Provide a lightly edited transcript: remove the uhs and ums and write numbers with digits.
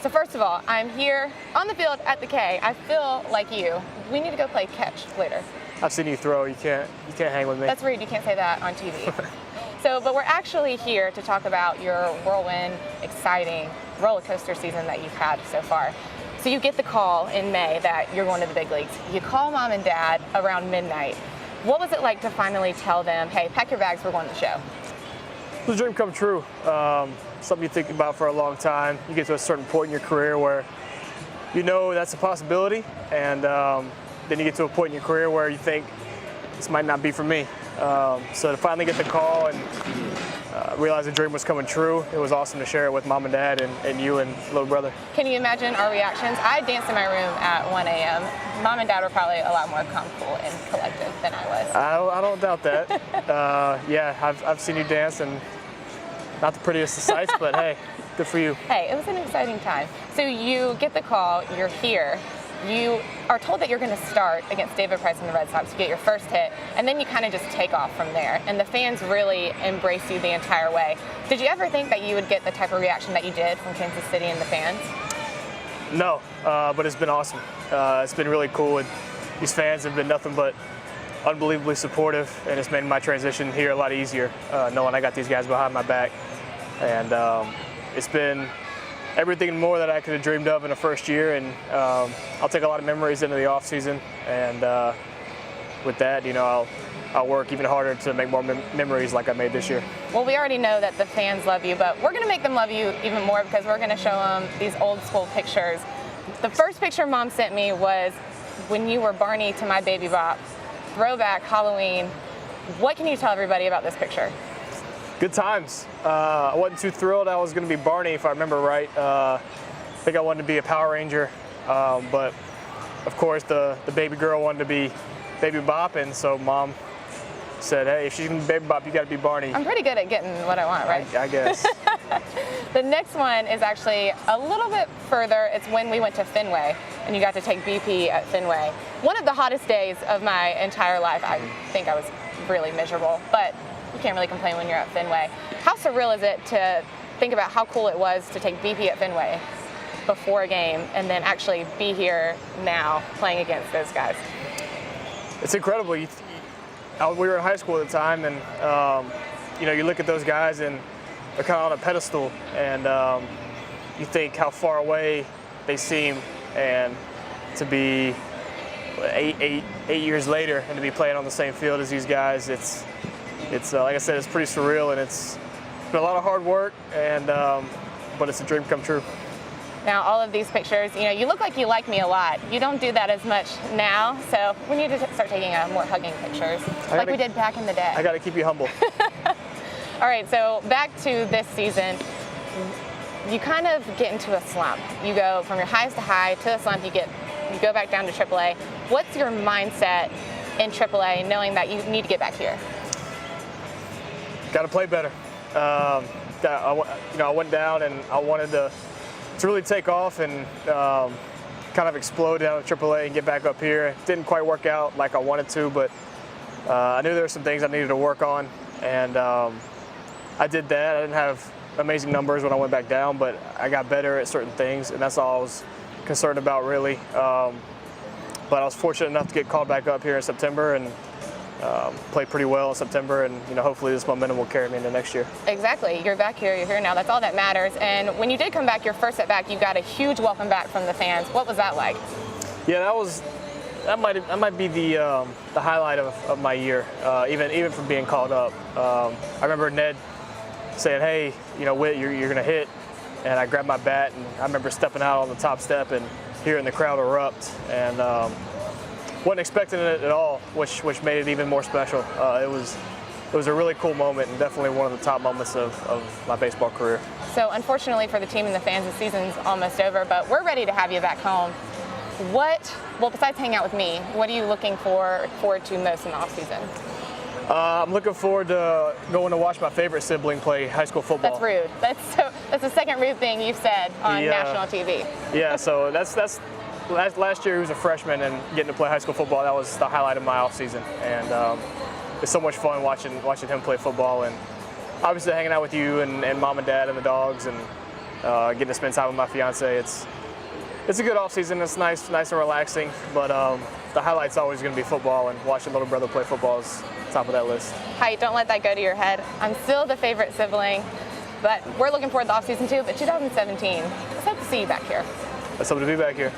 So first of all, I'm here on the field at the K. I feel like you. We need to go play catch later. I've seen you throw. You can't hang with me. That's rude. You can't say that on TV. But we're actually here to talk about your whirlwind, exciting roller coaster season that you've had so far. So you get the call in May that you're going to the big leagues. You call mom and dad around midnight. What was it like to finally tell them, hey, pack your bags, we're going to the show? It was a dream come true. Something you think about for a long time. You get to a certain point in your career where you know that's a possibility, and then you get to a point in your career where you think this might not be for me. So to finally get the call and realize the dream was coming true, it was awesome to share it with mom and dad and you and little brother. Can you imagine our reactions? I danced in my room at 1 a.m. Mom and dad were probably a lot more calm, cool, and collected than I was. I don't doubt that. Yeah, I've seen you dance, and not the prettiest of sights, but hey, good for you. Hey, it was an exciting time. So you get the call, you're here. You are told that you're going to start against David Price and the Red Sox. You get your first hit, and then you kind of just take off from there. And the fans really embrace you the entire way. Did you ever think that you would get the type of reaction that you did from Kansas City and the fans? No, but it's been awesome. It's been really cool. And these fans have been nothing but unbelievably supportive, and it's made my transition here a lot easier, knowing I got these guys behind my back. And it's been everything and more that I could have dreamed of in the first year, and I'll take a lot of memories into the off season, and with that, you know, I'll work even harder to make more memories like I made this year. Well, we already know that the fans love you, but we're going to make them love you even more because we're going to show them these old school pictures. The first picture Mom sent me was when you were Barney to my Baby Bop, throwback Halloween. What can you tell everybody about this picture? Good times. I wasn't too thrilled I was going to be Barney, if I remember right. I think I wanted to be a Power Ranger, but of course the baby girl wanted to be Baby Bop, and so Mom said, hey, if she's going to be Baby Bop, you got to be Barney. I'm pretty good at getting what I want, right? I guess. The next one is actually a little bit further. It's when we went to Fenway, and you got to take BP at Fenway. One of the hottest days of my entire life. I think I was really miserable, but you can't really complain when you're at Fenway. How surreal is it to think about how cool it was to take BP at Fenway before a game and then actually be here now playing against those guys? It's incredible. We were in high school at the time, and you know, you look at those guys and they're kind of on a pedestal, and you think how far away they seem, and to be eight years later and to be playing on the same field as these guys, it's like I said, it's pretty surreal, and it's been a lot of hard work, and but it's a dream come true. Now, all of these pictures, you know, you look like you like me a lot. You don't do that as much now, so we need to start taking more hugging pictures, like we did back in the day. I got to keep you humble. All right, so back to this season. You kind of get into a slump. You go from your highs to high to a slump. You go back down to AAA. What's your mindset in AAA, knowing that you need to get back here? Got to play better. I went down and I wanted to really take off and kind of explode down at AAA and get back up here. It didn't quite work out like I wanted to, but I knew there were some things I needed to work on, and I did that. I didn't have amazing numbers when I went back down, but I got better at certain things, and that's all I was concerned about, really. But I was fortunate enough to get called back up here in September, and played pretty well in September, and you know, hopefully this momentum will carry me into next year. Exactly. You're back here. You're here now. That's all that matters. And when you did come back, your first at bat, you got a huge welcome back from the fans. What was that like? Yeah, that might be the highlight of my year, even from being called up. I remember Ned saying, "Hey, you know, Whit, you're going to hit," and I grabbed my bat, and I remember stepping out on the top step and hearing the crowd erupt, and wasn't expecting it at all, which made it even more special. It was a really cool moment, and definitely one of the top moments of my baseball career. So unfortunately for the team and the fans, the season's almost over, but we're ready to have you back home. Besides hanging out with me, what are you looking forward to most in the offseason? I'm looking forward to going to watch my favorite sibling play high school football. That's rude. That's the second rude thing you've said on national TV. Yeah, so that's last year he was a freshman, and getting to play high school football, that was the highlight of my offseason. And it's so much fun watching him play football, and obviously hanging out with you and mom and dad and the dogs, and getting to spend time with my fiance. It's a good off season. It's nice and relaxing. But the highlight's always going to be football, and watching little brother play football is top of that list. Height, don't let that go to your head. I'm still the favorite sibling, but we're looking forward to the off season too. But 2017, let's hope to see you back here. Let's hope to be back here.